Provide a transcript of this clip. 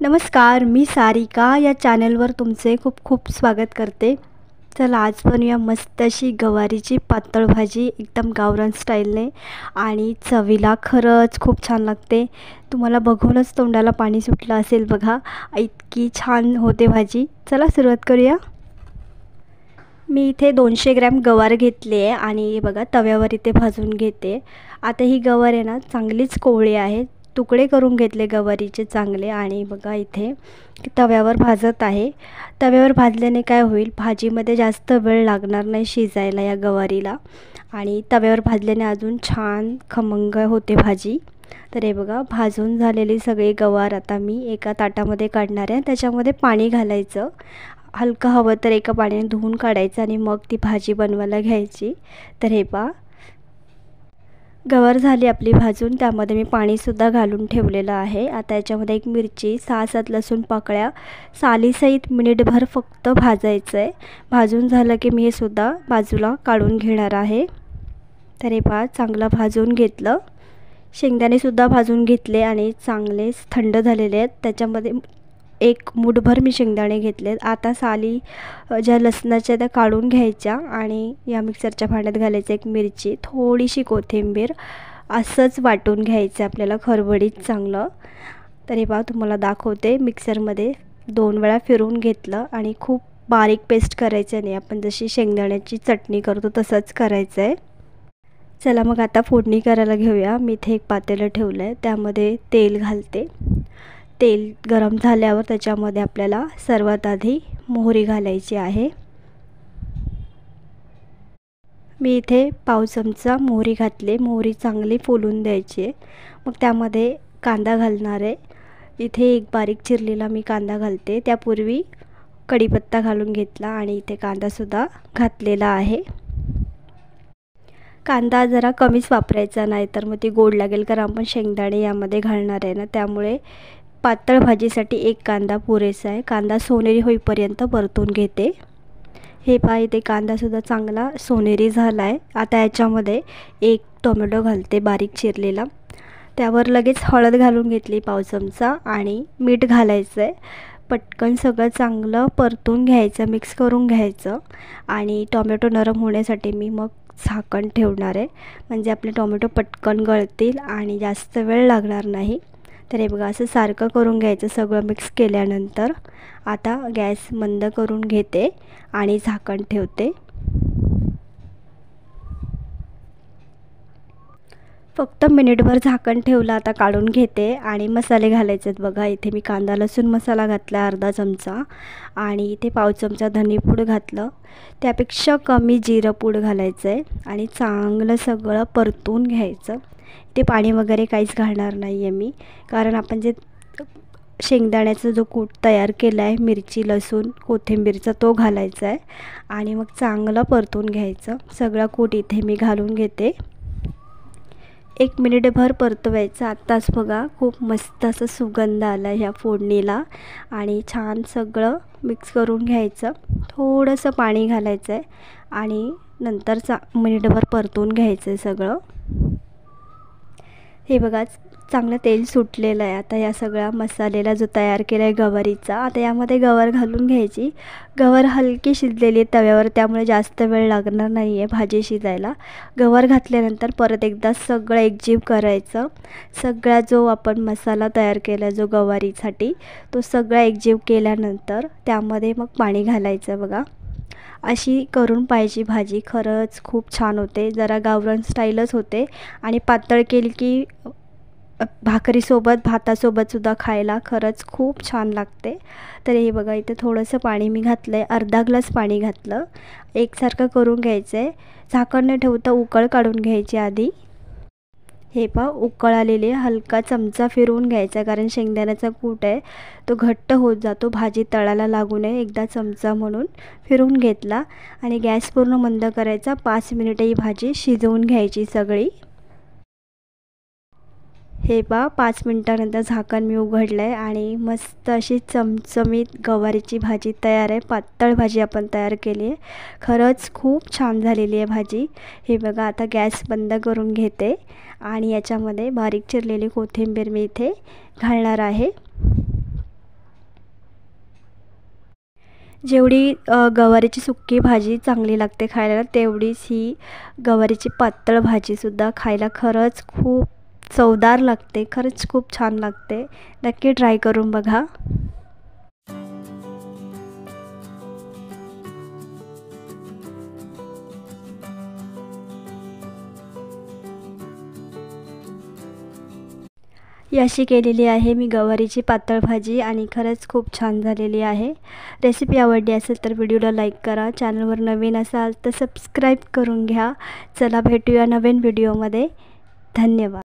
नमस्कार, मी सारिका या चॅनलवर तुमचे खूप खूप स्वागत करते। चला आज बनवूया मस्त अशी गवारीची पातळ भाजी एकदम गावरान स्टाईलने आणि चवीला खरंच खूप छान लागते। तुम्हाला बघूनच तोंडाला पाणी सुटलं असेल बघा, इतकी छान होते भाजी। चला सुरुवात करूया। मी इथे 200 ग्रॅम गवार घेतली आहे आणि बघा तव्यावर इथे भाजून घेते। आता ही गवार आहे ना चांगलीच कोवळी आहे, तुकडे करून घेतले गवारीचे चांगले आणि बघा इथे तव्यावर भाजत आहे। तव्यावर भाजल्याने काय होईल, भाजीमध्ये जास्त वेळ लागणार नाही शिजायला या गवारीला आणि तव्यावर भाजल्याने अजून छान खमंग होते भाजी। तर हे बघा भाजून झालेली सगळी गवार आता मी एका ताटामध्ये काढणार आहे। त्याच्यामध्ये पाणी घालायचं, हलकं हवं तर एका पाण्याने धुवून काढायचं आणि मग ती भाजी बनवायला घ्यायची। तर हे पहा गवार झाली आपली भाजून, त्यामध्ये मी पाणीसुद्धा घालून ठेवलेलं आहे। आता याच्यामध्ये एक मिरची, 6-7 लसूण पाकळ्या सालीसहित मिनिटभर फक्त भाजायचं आहे। भाजून झालं की मी हे सुद्धा बाजूला काढून घेणार आहे। तर हे पहा चांगलं भाजून घेतलं। शेंगदाणेसुद्धा भाजून घेतले आणि चांगले थंड झालेले आहेत। त्याच्यामध्ये एक मूठभर मी शेंगदाणे घेतलेत। आता साली ज्या लसणाच्या त्या काढून घ्यायच्या आणि या मिक्सरच्या भांड्यात घालायचं। एक मिरची, थोडीशी कोथिंबीर असंच वाटून घ्यायचं आपल्याला खरबडीत चांगलं। तर हे पहा तुम्हाला दाखवते, मिक्सरमध्ये 2 वेळा फिरवून घेतलं आणि खूप बारीक पेस्ट करायचं नाही, आपण जशी शेंगदाण्याची चटणी करतो तसंच करायचं आहे। चला मग आता फोडणी करायला घेऊया। मी इथे एक पातेलं ठेवलं आहे, त्यामध्ये तेल घालते। तेल गरम झाल्यावर त्याच्यामध्ये आपल्याला सर्वात आधी मोहरी घालायची आहे। मी इथे पाव चमचा मोहरी घातले। मोहरी चांगली फुलून द्यायची आहे। मग त्यामध्ये कांदा घालणार आहे। इथे एक बारीक चिरलेला मी कांदा घालते। त्यापूर्वी कढीपत्ता घालून घेतला आणि इथे कांदासुद्धा घातलेला आहे। कांदा जरा कमीच वापरायचा, नाही तर मग ती गोड लागेल, कारण आपण शेंगदाणे यामध्ये घालणार आहे ना, त्यामुळे पातळ भाजीसाठी एक कांदा पुरेसा आहे। कांदा सोनेरी होईपर्यंत परतून घेते। हे पहा इथे कांदासुद्धा चांगला सोनेरी झाला आहे। आता याच्यामध्ये एक टोमॅटो घालते बारीक चिरलेला। त्यावर लगेच हळद घालून घेतली पाव चमचा आणि मीठ घालायचं आहे। पटकन सगळं चांगलं परतून घ्यायचं, मिक्स करून घ्यायचं आणि टोमॅटो नरम होण्यासाठी मी मग झाकण ठेवणार आहे, म्हणजे आपले टोमॅटो पटकन गळतील आणि जास्त वेळ लागणार नाही। तर हे बघा असं सारखं करून घ्यायचं सगळं मिक्स केल्यानंतर। आता गॅस मंद करून घेते आणि झाकण ठेवते। फक्त मिनिटभर झाकण ठेवलं। आता काढून घेते आणि मसाले घालायचे आहेत। बघा इथे मी कांदा लसूण मसाला घातला अर्धा चमचा आणि इथे पाव चमचा धनेपूड घातलं। त्यापेक्षा कमी जिरं पूड घालायचं आहे आणि चांगलं सगळं परतून घ्यायचं। ते पाणी वगैरे काहीच घालणार नाही आहे मी, कारण आपण जे शेंगदाण्याचा जो कूट तयार केला आहे, मिरची लसूण कोथिंबीरचा, तो घालायचा आहे आणि मग चांगलं परतून घ्यायचं। सगळा कूट इथे मी घालून घेते। 1 मिनिटभर परतवायचं। आत्ताच बघा खूप मस्त असं सुगंध आला ह्या फोडणीला आणि छान सगळं मिक्स करून घ्यायचं। थोडंसं पाणी घालायचं आहे आणि नंतर मिनिटभर परतून घ्यायचं आहे सगळं। हे बघा चांगलं तेल सुटलेलं आहे। आता या सगळ्या मसाल्याला जो तयार केला आहे गवारीचा, आता यामध्ये गवार घालून घ्यायची। गवार हलकी शिजलेली तव्यावर, त्यामुळे जास्त वेळ लागणार नाही आहे भाजी शिजायला। गवार घातल्यानंतर परत एकदा सगळं एकजीव करायचं। सगळा जो आपण मसाला तयार केला जो गवारीसाठी, तो सगळा एकजीव केल्यानंतर त्यामध्ये मग पाणी घालायचं। बघा अशी करून पाहिजे भाजी, खरंच खूप छान होते। जरा गावरान स्टाईलच होते आणि पातळ केली की भाकरीसोबत भातासोबतसुद्धा खायला खरंच खूप छान लागते। तर हे बघा इथे थोडंसं पाणी मी घातलं आहे, अर्धा ग्लास पाणी घातलं। एकसारखं करून घ्यायचं आहे। झाकण न ठेवता उकळ काढून घ्यायची आधी। हे पहा उकळ आलेली, हलका चमचा फिरवून घ्यायचा, कारण शेंगदाण्याचा कूट आहे तो घट्ट होत जातो, भाजी तळाला लागू नये। एकदा चमचा म्हणून फिरवून घेतला आणि गॅस पूर्ण मंद करायचा। 5 मिनिटे ही भाजी शिजवून घ्यायची सगळी। हे पहा 5 मिनिटानंतर झाकण मी उघडलं आहे आणि मस्त अशी चमचमीत गवारीची भाजी तयार आहे। पातळ भाजी आपण तयार केली आहे, खरंच खूप छान झालेली आहे भाजी। हे बघा आता गॅस बंद करून घेते आणि याच्यामध्ये बारीक चिरलेली कोथिंबीर मी इथे घालणार आहे। जेवढी गवारीची सुकी भाजी चांगली लागते खायला, तेवढीच ही गवारीची पातळ भाजीसुद्धा खायला खरंच खूप चवदार लागते. खरंच खूप छान लागते. नक्की ट्राय करून बघा. ही अशी केलेली आहे मी गवारीची पातळ भाजी आणि खरंच खूप छान झालेली आहे. रेसिपी आवडली असेल तर व्हिडिओला लाईक करा. चॅनलवर नवीन असाल तर सबस्क्राईब करून घ्या. चला भेटूया नवीन व्हिडिओमध्ये. धन्यवाद.